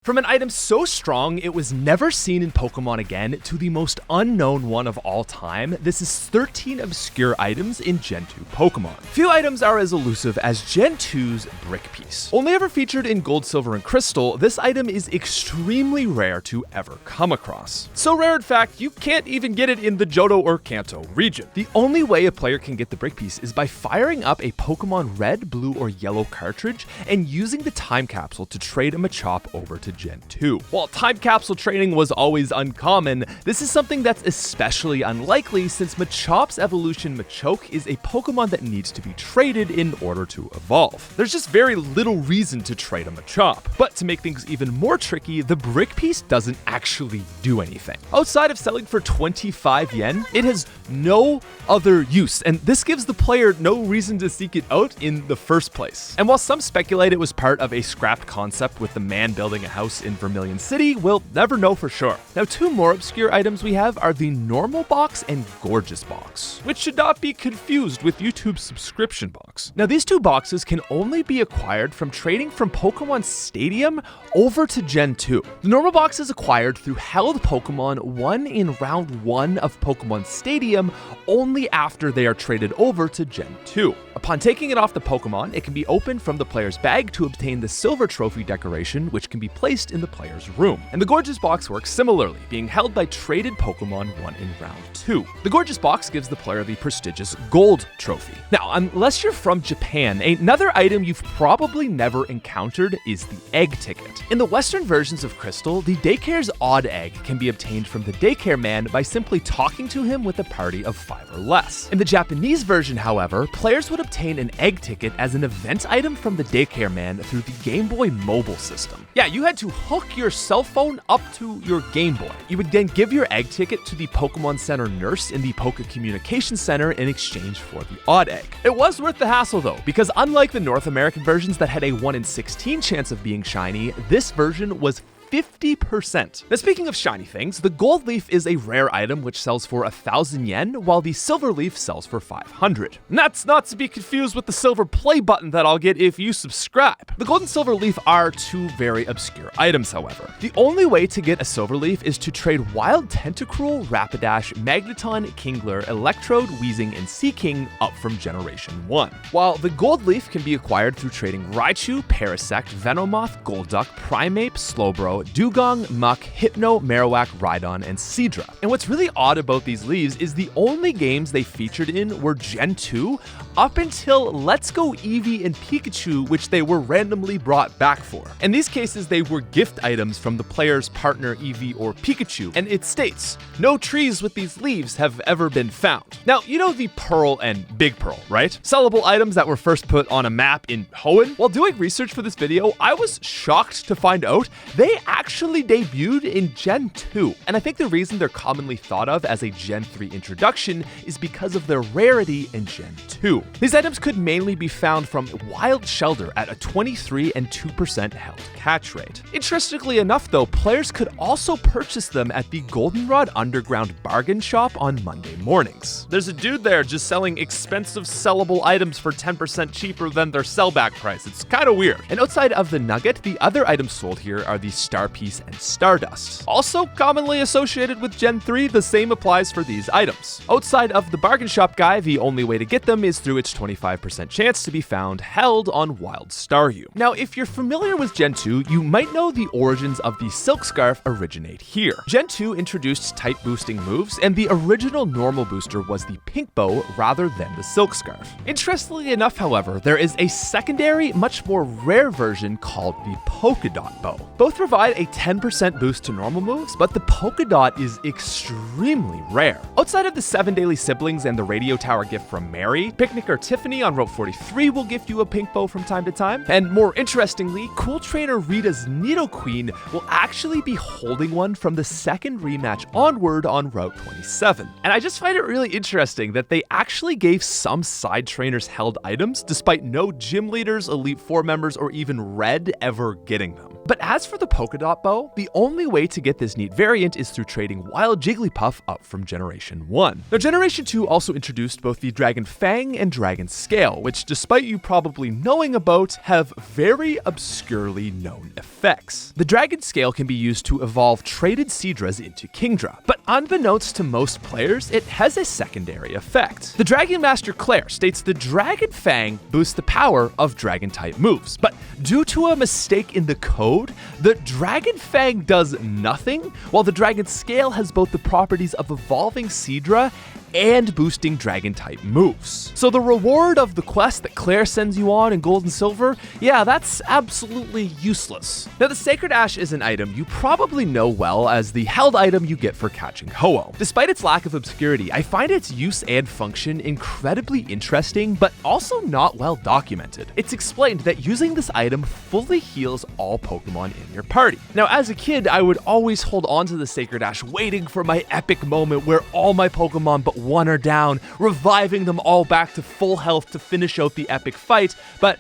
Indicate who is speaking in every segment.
Speaker 1: From an item so strong it was never seen in Pokemon again to the most unknown one of all time, this is 13 obscure items in Gen 2 Pokemon. Few items are as elusive as Gen 2's Brick Piece. Only ever featured in Gold, Silver, and Crystal, this item is extremely rare to ever come across. So rare in fact, you can't even get it in the Johto or Kanto region. The only way a player can get the Brick Piece is by firing up a Pokemon Red, Blue, or Yellow cartridge and using the time capsule to trade a Machop over to Gen 2. While time capsule trading was always uncommon, this is something that's especially unlikely since Machop's evolution Machoke is a Pokemon that needs to be traded in order to evolve. There's just very little reason to trade a Machop. But to make things even more tricky, the Brick Piece doesn't actually do anything. Outside of selling for 25 yen, it has no other use, and this gives the player no reason to seek it out in the first place. And while some speculate it was part of a scrapped concept with the man building a house in Vermilion City, we'll never know for sure. Now, two more obscure items we have are the Normal Box and Gorgeous Box, which should not be confused with YouTube's Subscription Box. Now, these two boxes can only be acquired from trading from Pokemon Stadium over to Gen 2. The Normal Box is acquired through held Pokemon won in Round 1 of Pokemon Stadium only after they are traded over to Gen 2. Upon taking it off the Pokemon, it can be opened from the player's bag to obtain the Silver Trophy decoration, which can be placed in the player's room. And the Gorgeous Box works similarly, being held by traded Pokemon won in Round 2. The Gorgeous Box gives the player the prestigious Gold Trophy. Now, unless you're from Japan, another item you've probably never encountered is the Egg Ticket. In the Western versions of Crystal, the daycare's odd egg can be obtained from the daycare man by simply talking to him with a party of 5 or less. In the Japanese version, however, players would obtain an egg ticket as an event item from the daycare man through the Game Boy mobile system. Yeah, you had to hook your cell phone up to your Game Boy. You would then give your egg ticket to the Pokemon Center nurse in the Poke Communication Center in exchange for the odd egg. It was worth the hassle though, because unlike the North American versions that had a 1 in 16 chance of being shiny, this version was 50%. Now, speaking of shiny things, the Gold Leaf is a rare item which sells for 1,000 yen, while the Silver Leaf sells for 500. And that's not to be confused with the Silver Play button that I'll get if you subscribe. The Gold and Silver Leaf are two very obscure items, however. The only way to get a Silver Leaf is to trade Wild Tentacruel, Rapidash, Magneton, Kingler, Electrode, Weezing, and Seaking up from Generation 1. While the Gold Leaf can be acquired through trading Raichu, Parasect, Venomoth, Golduck, Primeape, Slowbro, Dugong, Muck, Hypno, Marowak, Rhydon, and Seadra. And what's really odd about these leaves is the only games they featured in were Gen 2 up until Let's Go Eevee and Pikachu, which they were randomly brought back for. In these cases, they were gift items from the player's partner Eevee or Pikachu, and it states, no trees with these leaves have ever been found. Now, you know the Pearl and Big Pearl, right? Sellable items that were first put on a map in Hoenn? While doing research for this video, I was shocked to find out they actually debuted in Gen 2. And I think the reason they're commonly thought of as a Gen 3 introduction is because of their rarity in Gen 2. These items could mainly be found from Wild Shelter at a 23 and 2% held catch rate. Interestingly enough though, players could also purchase them at the Goldenrod Underground Bargain Shop on Monday mornings. There's a dude there just selling expensive sellable items for 10% cheaper than their sellback price. It's kind of weird. And outside of the Nugget, the other items sold here are the Star Piece and Stardust. Also commonly associated with Gen 3, the same applies for these items. Outside of the Bargain Shop guy, the only way to get them is through its 25% chance to be found held on Wild Staryu. Now, if you're familiar with Gen 2, you might know the origins of the Silk Scarf originate here. Gen 2 introduced type boosting moves, and the original normal booster was the Pink Bow rather than the Silk Scarf. Interestingly enough, however, there is a secondary, much more rare version called the Polka Dot Bow. Both provide a 10% boost to normal moves, but the Polka Dot is extremely rare. Outside of the 7 daily siblings and the radio tower gift from Mary, Picnic or Tiffany on Route 43 will gift you a pink bow from time to time, and more interestingly, Cool Trainer Rita's Nidoqueen will actually be holding one from the second rematch onward on Route 27. And I just find it really interesting that they actually gave some side trainers held items despite no gym leaders, Elite Four members, or even Red ever getting them. But as for the Polka Polkadot Bow. The only way to get this neat variant is through trading Wild Jigglypuff up from Generation 1. Now, Generation 2 also introduced both the Dragon Fang and Dragon Scale, which, despite you probably knowing about, have very obscurely known effects. The Dragon Scale can be used to evolve traded Seadras into Kingdra, but unbeknownst to most players, it has a secondary effect. The Dragon Master Claire states the Dragon Fang boosts the power of Dragon-type moves, but due to a mistake in the code, the Dragon Fang does nothing, while the Dragon Scale has both the properties of evolving Seadra and boosting Dragon-type moves. So the reward of the quest that Claire sends you on in Gold and Silver, yeah, that's absolutely useless. Now, the Sacred Ash is an item you probably know well as the held item you get for catching Ho-Oh. Despite its lack of obscurity, I find its use and function incredibly interesting, but also not well documented. It's explained that using this item fully heals all Pokemon in your party. Now, as a kid, I would always hold on to the Sacred Ash, waiting for my epic moment where all my Pokemon but one are down, reviving them all back to full health to finish out the epic fight, but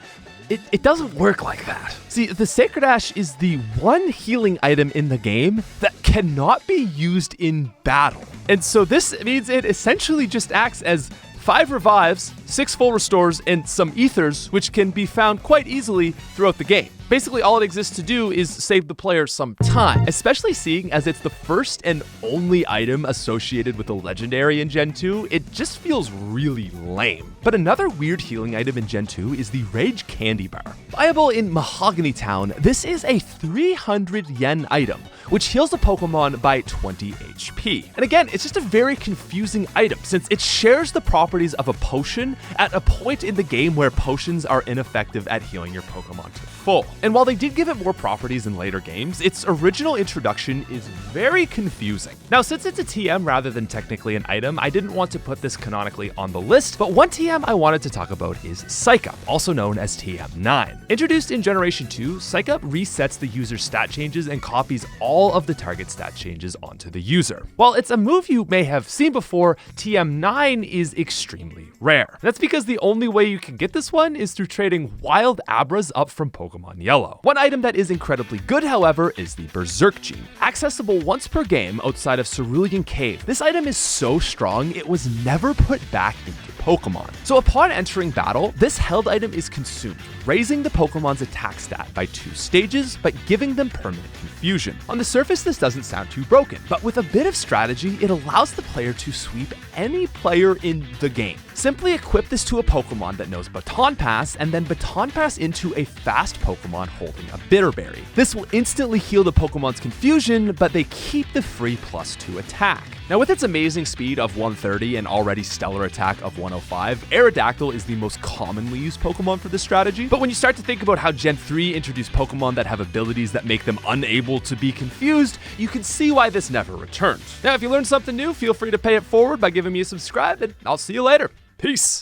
Speaker 1: it doesn't work like that. See, the Sacred Ash is the one healing item in the game that cannot be used in battle. And so this means it essentially just acts as 5 revives, 6 full restores, and some ethers, which can be found quite easily throughout the game. Basically, all it exists to do is save the player some time, especially seeing as it's the first and only item associated with the legendary in Gen 2, it just feels really lame. But another weird healing item in Gen 2 is the Rage Candy Bar. Viable in Mahogany Town, this is a 300 yen item, which heals a Pokemon by 20 HP. And again, it's just a very confusing item since it shares the properties of a potion at a point in the game where potions are ineffective at healing your Pokemon to full. And while they did give it more properties in later games, its original introduction is very confusing. Now, since it's a TM rather than technically an item, I didn't want to put this canonically on the list, but one TM I wanted to talk about is Psych Up, also known as TM9. Introduced in Generation 2, Psych Up resets the user's stat changes and copies all of the target stat changes onto the user. While it's a move you may have seen before, TM9 is extremely rare. That's because the only way you can get this one is through trading Wild Abras up from Pokemon Yellow. One item that is incredibly good, however, is the Berserk Gene. Accessible once per game outside of Cerulean Cave, this item is so strong it was never put back into Pokemon. So upon entering battle, this held item is consumed, raising the Pokemon's attack stat by 2 stages, but giving them permanent confusion. On the surface, this doesn't sound too broken, but with a bit of strategy, it allows the player to sweep any player in the game. Simply equip this to a Pokemon that knows Baton Pass, and then Baton Pass into a fast Pokemon holding a Bitterberry. This will instantly heal the Pokemon's confusion, but they keep the free +2 attack. Now, with its amazing speed of 130 and already stellar attack of 105, Aerodactyl is the most commonly used Pokemon for this strategy. But when you start to think about how Gen 3 introduced Pokemon that have abilities that make them unable to be confused, you can see why this never returned. Now, if you learned something new, feel free to pay it forward by giving me a subscribe, and I'll see you later. Peace!